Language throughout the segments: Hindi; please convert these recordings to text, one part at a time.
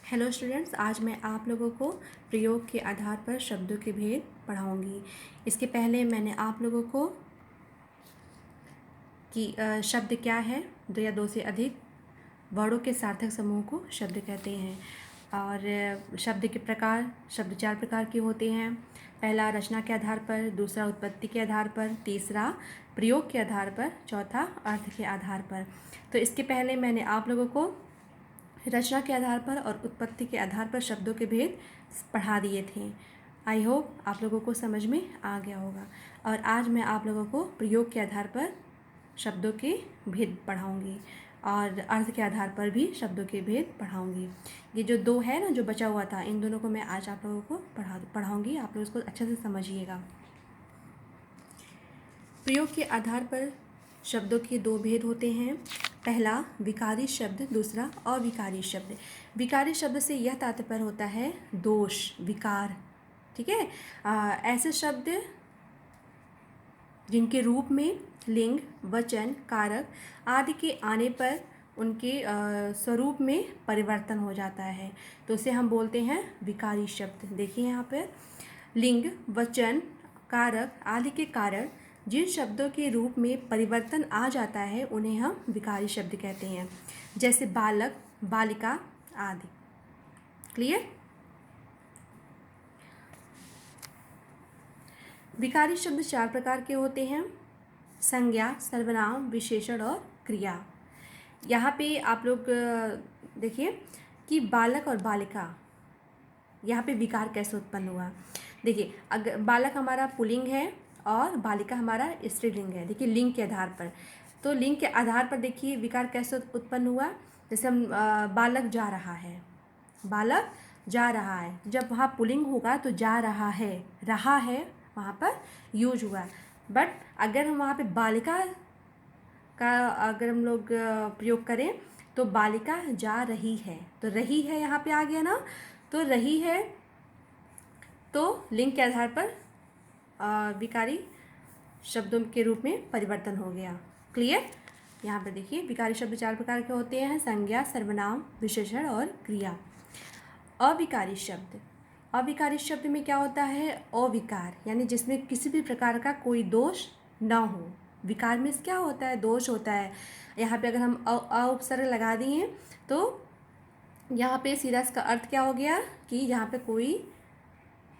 हेलो स्टूडेंट्स, आज मैं आप लोगों को प्रयोग के आधार पर शब्दों के भेद पढ़ाऊंगी। इसके पहले मैंने आप लोगों को कि शब्द क्या है, दो या दो से अधिक वर्णों के सार्थक समूह को शब्द कहते हैं। और शब्द के प्रकार, शब्द चार प्रकार के होते हैं। पहला रचना के आधार पर, दूसरा उत्पत्ति के आधार पर, तीसरा प्रयोग के आधार पर, चौथा अर्थ के आधार पर। तो इसके पहले मैंने आप लोगों को रचना के आधार पर और उत्पत्ति के आधार पर शब्दों के भेद पढ़ा दिए थे। आई होप आप लोगों को समझ में आ गया होगा। और आज मैं आप लोगों को प्रयोग के आधार पर शब्दों के भेद पढ़ाऊंगी और अर्थ के आधार पर भी शब्दों के भेद पढ़ाऊंगी। ये जो दो है ना, जो बचा हुआ था, इन दोनों को मैं आज आप लोगों को पढ़ाऊंगी। आप लोग इसको अच्छे से समझिएगा। प्रयोग के आधार पर शब्दों के दो भेद होते हैं। पहला विकारी शब्द, दूसरा अविकारी शब्द। विकारी शब्द से यह तात्पर्य होता है दोष, विकार। ठीक है। ऐसे शब्द जिनके रूप में लिंग, वचन, कारक आदि के आने पर उनके स्वरूप में परिवर्तन हो जाता है, तो उसे हम बोलते हैं विकारी शब्द। देखिए यहाँ पर लिंग, वचन, कारक आदि के कारण जिन शब्दों के रूप में परिवर्तन आ जाता है उन्हें हम विकारी शब्द कहते हैं, जैसे बालक, बालिका आदि। क्लियर। विकारी शब्द चार प्रकार के होते हैं: संज्ञा, सर्वनाम, विशेषण और क्रिया। यहाँ पे आप लोग देखिए कि बालक और बालिका, यहाँ पे विकार कैसे उत्पन्न हुआ। देखिए, अगर बालक हमारा पुल्लिंग है और बालिका हमारा स्त्रीलिंग है, देखिए लिंग के आधार पर, तो लिंग के आधार पर देखिए विकार कैसे उत्पन्न हुआ। जैसे हम बालक जा रहा है, बालक जा रहा है, जब वहाँ पुल्लिंग होगा तो जा रहा है वहाँ पर यूज हुआ। बट अगर हम वहाँ पे बालिका का अगर हम लोग प्रयोग करें तो बालिका जा रही है, तो रही है यहाँ पे आ गया ना, तो रही है, तो लिंग के आधार पर विकारी शब्दों के रूप में परिवर्तन हो गया। क्लियर। यहाँ पर देखिए विकारी शब्द चार प्रकार के होते हैं: संज्ञा, सर्वनाम, विशेषण और क्रिया। अविकारी शब्द, अविकारी शब्द में क्या होता है? अविकार, यानी जिसमें किसी भी प्रकार का कोई दोष ना हो। विकार में क्या होता है? दोष होता है। यहाँ पे अगर हम अ उपसर्ग लगा दिए तो यहाँ पे सीधा इसका अर्थ क्या हो गया कि यहाँ पे कोई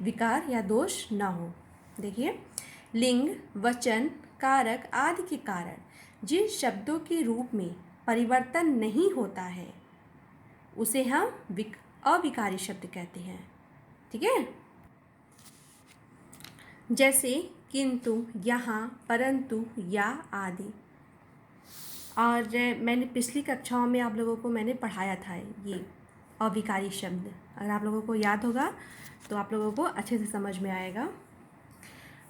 विकार या दोष ना हो। देखिए, लिंग, वचन, कारक आदि के कारण जिन शब्दों के रूप में परिवर्तन नहीं होता है उसे हम अविकारी शब्द कहते हैं। ठीक है। जैसे किंतु, यहाँ, परंतु, या आदि। और मैंने पिछली कक्षाओं में आप लोगों को मैंने पढ़ाया था ये अविकारी शब्द, अगर आप लोगों को याद होगा तो आप लोगों को अच्छे से समझ में आएगा।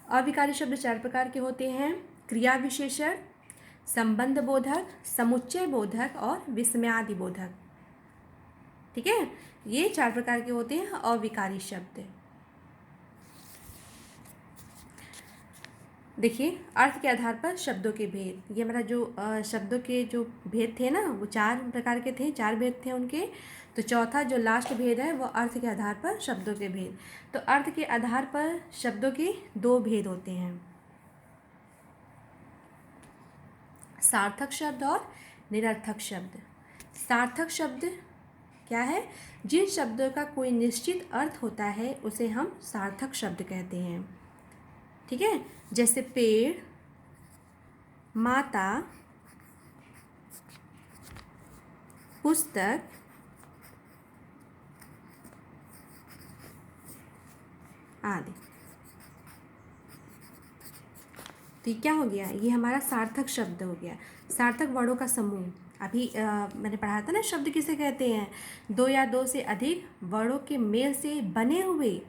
अविकारी शब्द चार प्रकार के होते हैं: क्रिया विशेषण, संबंध बोधक, समुच्चय बोधक और विस्मयादि बोधक। ठीक है, ये चार प्रकार के होते हैं अविकारी शब्द। देखिए, अर्थ के आधार पर शब्दों के भेद। ये हमारा जो शब्दों के जो भेद थे ना, वो चार प्रकार के थे, चार भेद थे उनके। तो चौथा जो लास्ट भेद है वो अर्थ के आधार पर शब्दों के भेद। तो अर्थ के आधार पर शब्दों के दो भेद होते हैं: सार्थक शब्द और निरर्थक शब्द। सार्थक शब्द क्या है? जिन शब्दों का कोई निश्चित अर्थ होता है उसे हम सार्थक शब्द कहते हैं। ठीक है, जैसे पेड़, माता, पुस्तक, आदि। तो ये क्या हो गया? ये हमारा सार्थक शब्द हो गया। सार्थक वर्णों का समूह, अभी मैंने पढ़ा था ना, शब्द किसे कहते हैं? दो या दो से अधिक वर्णों के मेल से बने हुए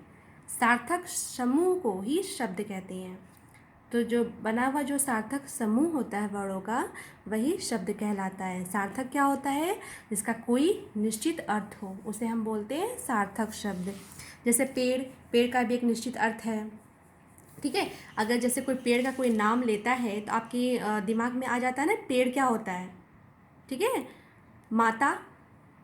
सार्थक समूह को ही शब्द कहते हैं। तो जो बना हुआ जो सार्थक समूह होता है वर्णों का, वही शब्द कहलाता है। सार्थक क्या होता है? जिसका कोई निश्चित अर्थ हो, उसे हम बोलते हैं सार्थक शब्द। जैसे पेड़, पेड़ का भी एक निश्चित अर्थ है। ठीक है, अगर जैसे कोई पेड़ का कोई नाम लेता है तो आपके दिमाग में आ जाता है ना पेड़ क्या होता है। ठीक है, माता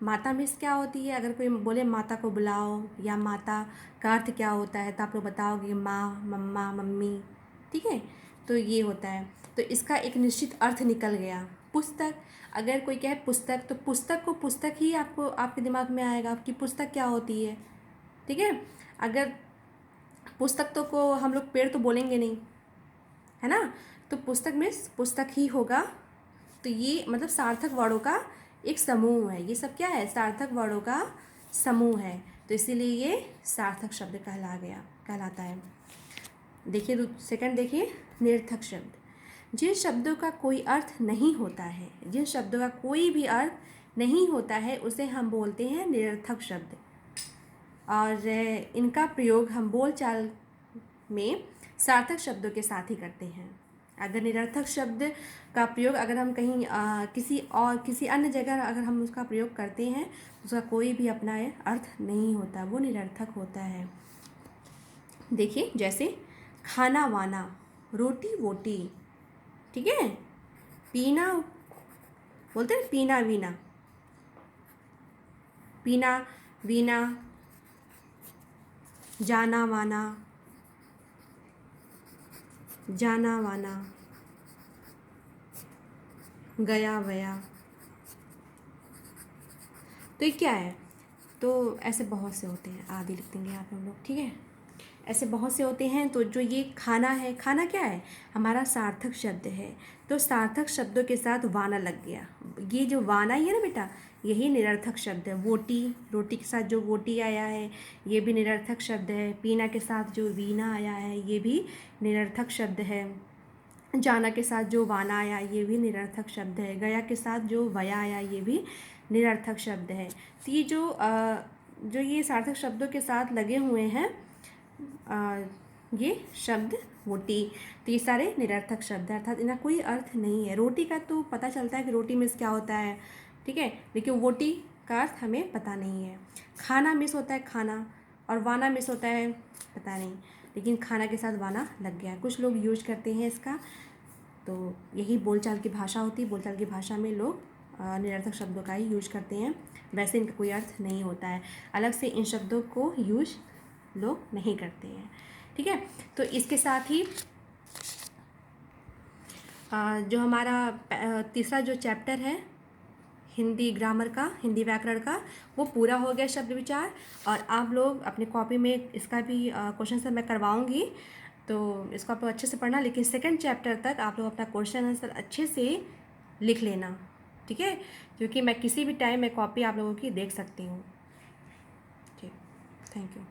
माता मीन्स क्या होती है? अगर कोई बोले माता को बुलाओ या माता का अर्थ क्या होता है, तो आप लोग बताओगे माँ, मम्मा, मम्मी, ठीक है। तो ये होता है, तो इसका एक निश्चित अर्थ निकल गया। पुस्तक, अगर कोई कहे पुस्तक, तो पुस्तक को पुस्तक ही आपको आपके दिमाग में आएगा कि पुस्तक क्या होती है, ठीक है। अगर पुस्तक तो को हम लोग पेड़ तो बोलेंगे नहीं, है ना, तो पुस्तक में पुस्तक ही होगा। तो ये मतलब सार्थक वर्णों का एक समूह है। ये सब क्या है? सार्थक वर्णों का समूह है, तो इसीलिए ये सार्थक शब्द कहलाता है। देखिए सेकंड, देखिए निरर्थक शब्द। जिन शब्दों का कोई अर्थ नहीं होता है, जिन शब्दों का कोई भी अर्थ नहीं होता है, उसे हम बोलते हैं निरर्थक शब्द। और इनका प्रयोग हम बोलचाल में सार्थक शब्दों के साथ ही करते हैं। अगर निरर्थक शब्द का प्रयोग अगर हम कहीं किसी अन्य जगह अगर हम उसका प्रयोग करते हैं, तो उसका कोई भी अपना अर्थ नहीं होता, वो निरर्थक होता है। देखिए जैसे खाना वाना, रोटी वोटी, ठीक है। पीना, बोलते हैं पीना वीना, पीना वीना, जाना वाना, जाना वाना, गया वया। तो ये क्या है? तो ऐसे बहुत से होते हैं, आदि लिख देंगे यहाँ पे हम लोग, ठीक है। ऐसे बहुत से होते हैं। तो जो ये खाना है, खाना क्या है? हमारा सार्थक शब्द है। तो सार्थक शब्दों के साथ वाना लग गया। ये जो वाना ही है ना बेटा, यही निरर्थक शब्द है। वोटी, रोटी के साथ जो वोटी आया है, ये भी निरर्थक शब्द है। पीना के साथ जो वीना आया है, ये भी निरर्थक शब्द है। जाना के साथ जो वाना आया, ये भी निरर्थक शब्द है। गया के साथ जो वया आया, ये भी निरर्थक शब्द है। तो ये जो ये सार्थक शब्दों के साथ लगे हुए हैं, ये शब्द वोटी, तो ये सारे निरर्थक शब्द हैं, अर्थात इनका कोई अर्थ नहीं है। रोटी का तो पता चलता है कि रोटी मीन्स क्या होता है, ठीक है, लेकिन वोटी का अर्थ हमें पता नहीं है। खाना मिस होता है खाना, और वाना मिस होता है पता नहीं, लेकिन खाना के साथ वाना लग गया। कुछ लोग यूज करते हैं इसका, तो यही बोलचाल की भाषा होती है। बोलचाल की भाषा में लोग निरर्थक शब्दों का ही यूज करते हैं, वैसे इनका कोई अर्थ नहीं होता है। अलग से इन शब्दों को यूज लोग नहीं करते हैं, ठीक है। तो इसके साथ ही जो हमारा तीसरा जो चैप्टर है हिंदी ग्रामर का, हिंदी व्याकरण का, वो पूरा हो गया शब्द विचार। और आप लोग अपनी कॉपी में इसका भी क्वेश्चन आंसर मैं करवाऊंगी, तो इसको आप लोग अच्छे से पढ़ना। लेकिन सेकंड चैप्टर तक आप लोग अपना क्वेश्चन आंसर अच्छे से लिख लेना, ठीक है, क्योंकि मैं किसी भी टाइम में कॉपी आप लोगों की देख सकती हूँ। ठीक, थैंक यू।